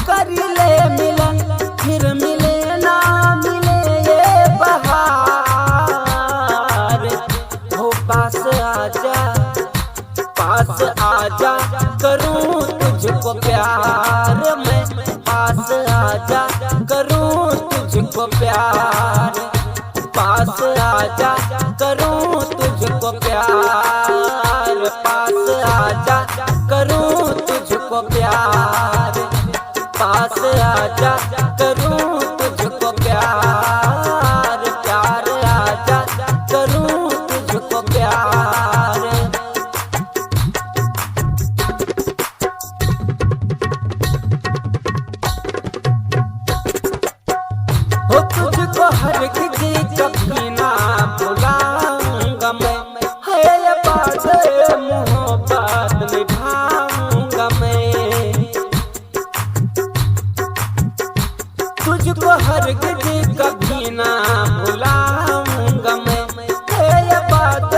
कर ले मिलन, फिर मिले ना मिले ये बहार। हो पास आजा, पास आजा, करूं तुझको प्यार मैं। पास आजा, करूं तुझको प्यार। पास आजा, करूं तुझको प्यार। पास आजा, करूं तुझको प्यार। पास आजा, करूं तुझको प्यार। प्यार आजा, करूं तुझको प्यार। हो तुझको हरगिज़ कभी ना भुलाऊंगा मैं, है ये बात मोहब्बत निभाऊंगा मैं। तुझको हरगिज़ कभी ना भुलाऊंगा मैं, है ये बात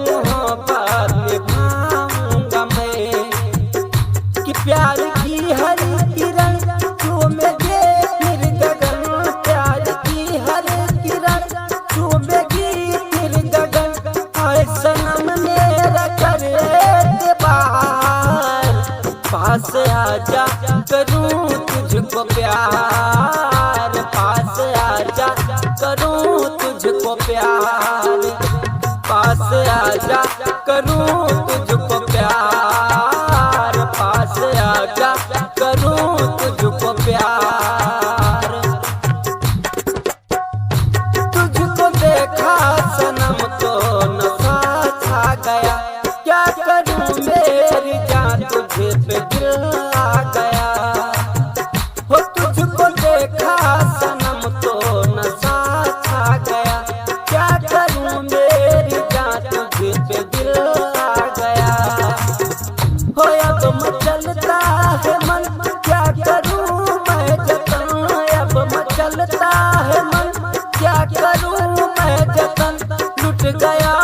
मोहब्बत निभाऊंगा मैं। कि प्यार की हर किरण चूमेगी फिर गगन, प्यार की हर किरण चूमेगी फिर गगन। आए सनम मेरा कर एतबार। पास आजा, करूं तुझको प्यार। पास आजा, करूं तुझको प्यार। पास आजा, करूं तुझको प्यार। पास आजा, करूं तुझको प्यार। तुझको देखा सनम तो नशा छा गया, क्या करूं मेरी जान तुझे पे दिल आ गया। हो तुझको देखा सनम तो नशा छा गया, क्या करूं मेरी जान तुझे पे दिल आ गया। हो अब मचलता है मन, क्या करूं मैं जतन। अब मचलता है मन, क्या करूं मैं जतन। लुट गया